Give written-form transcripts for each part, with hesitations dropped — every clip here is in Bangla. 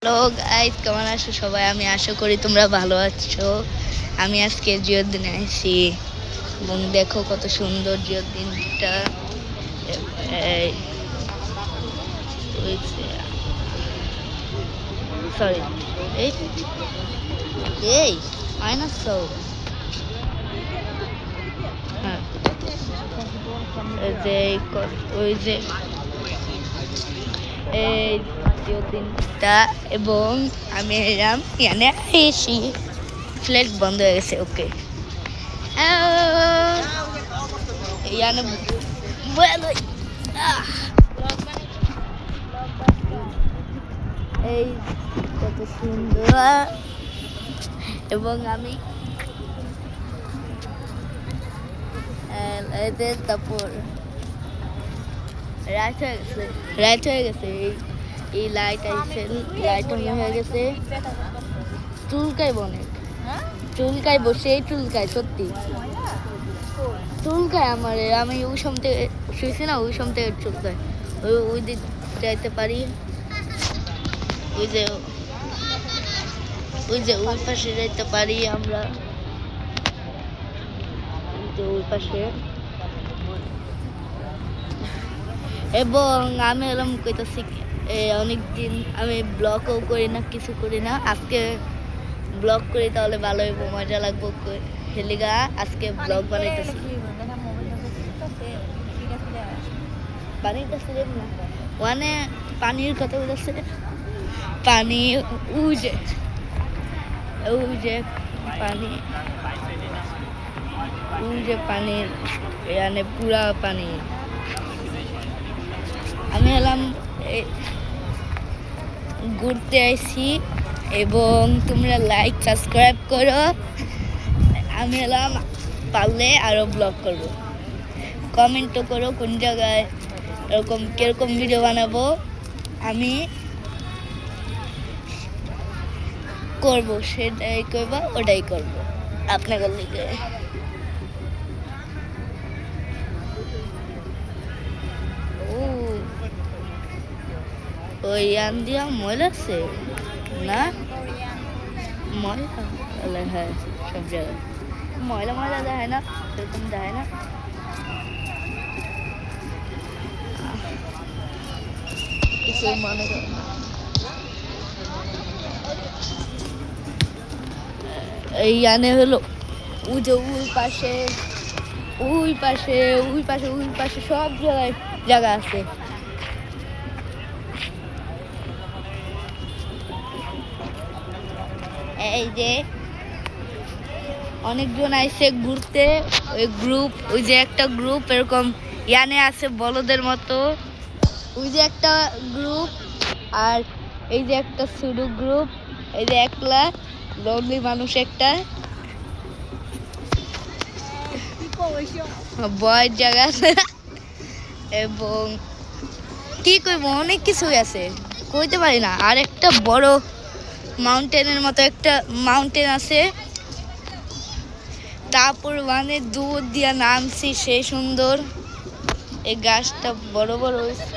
হ্যালো গাইস, কেমন আছো সবাই? আমি আশা করি তোমরা ভালো আছো। আমি আজকে জিওর দিনে আসি এবং দেখো কত সুন্দর জিওর দিনটা। সরি, এই এই মাইনাস সো হ্যাঁ, ওই যে এই জিওর দিনটা এবং আমি এলাম ইয়ানে এসি ফ্ল্যাট বন্ধ হয়ে গেছে। ওকে, ইয়ানে বলো এই কত সুন্দর এবং আমি তারপর রাইট হয়ে গেছে এই লাইট আইছে, লাইট হয়ে গেছে। চুলকাইব অনেক, চুলকাইব, সেই চুলকায়, সত্যি চুলকায় আমার। আমি ওই সময় থেকে শুয়েছি না, ওই সময় থেকে চুলকায়। ওই দিক যাইতে পারি, ওই যে ওই পাশে যাইতে পারি আমরা, ওই পাশে। এবং আমি এরকম কইতাছি অনেকদিন আমি ব্লগও করি না, কিছু করি না। আজকে ব্লগ করি তাহলে ভালো হইব, মজা লাগবো। হেলিগা আজকে ব্লগ বানাইতেছি। পানির কাছে না, মানে পানির কথা বলতেছে, পানি ওই যে পানি, ওই যে পানির মানে পুরা পানি। আমি এলাম ঘুরতে আইছি এবং তোমরা লাইক সাবস্ক্রাইব করো। আমি এলাম পারলে আরো ব্লগ করব, কমেন্টও করো কোন জায়গায় এরকম কিরকম ভিডিও বানাবো। আমি করব, সেটাই করবো, ওটাই করবো আপনাদের লিগে। ওই আন দিয়া ময়লা আছে না, ময়লা হ্যাঁ, সব জায়গায় ময়লা দেখায় না, সেরকম দেখায় না। কিছু মনে করে না। এই আনে হলো ওই যে ওই পাশে সব জায়গা আছে। এই যে অনেকজন আইছে ঘুরতে, ওই গ্রুপ, ওই যে একটা গ্রুপ এরকম ইয়ানে আছে বলদের মতো, ওই যে একটা গ্রুপ। আর এই যে একটা ছোট গ্রুপ, এই যে একলা লনলি মানুষ একটা বয়ের জায়গা আছে। এবং কি কইব, অনেক কিছুই আছে, কইতে পারি না। আর একটা বড় মাউন্টেনের মতো একটা মাউন্টেন আছে। তারপর মানে দূর দিয়া নামছি, সেই সুন্দর। এই গাছটা বড় বড় হয়েছে।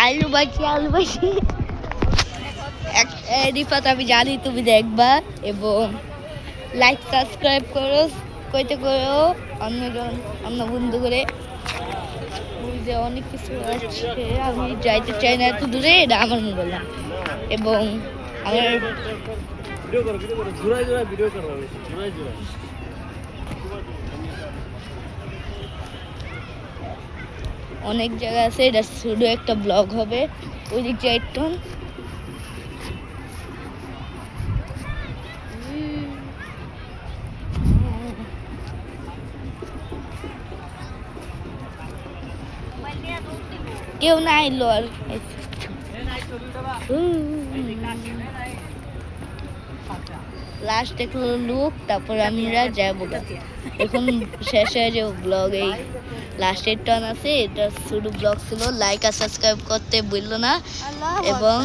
আলু ভাজি রিফাত, আমি জানি তুমি দেখবা এবং লাইক সাবস্ক্রাইব করো, কইতে করো অন্য বন্ধু করে। ওই যে অনেক কিছু আছে, আমি যাইতে চাই না এত দূরে, এটা আমার মোবাইল না। এবং আমার অনেক জায়গা আছে, এটা শুধু একটা ব্লগ হবে। ওই দিক যাইতো কেউ না আইলো। আর লাস্ট দেখলো লুক, তারপর আমরা যাবো। এখন শেষ হয়ে যাবো ব্লগ। এই লাস্টের টার্ন আছে, এটা শুধু ব্লগ ছিল। লাইক আর সাবস্ক্রাইব করতে ভুললো না। এবং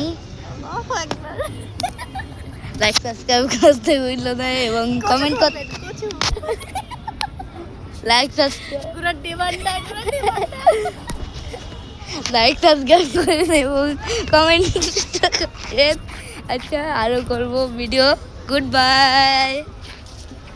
লাইক সাবস্ক্রাইব করতে ভুলল না এবং কমেন্ট করতে লাইক সাবস্ক্রাইব লাইক সাবস্ক্রাইব করেন এবং কমেন্ট করেন। আচ্ছা আরও করবো ভিডিও। Good bye.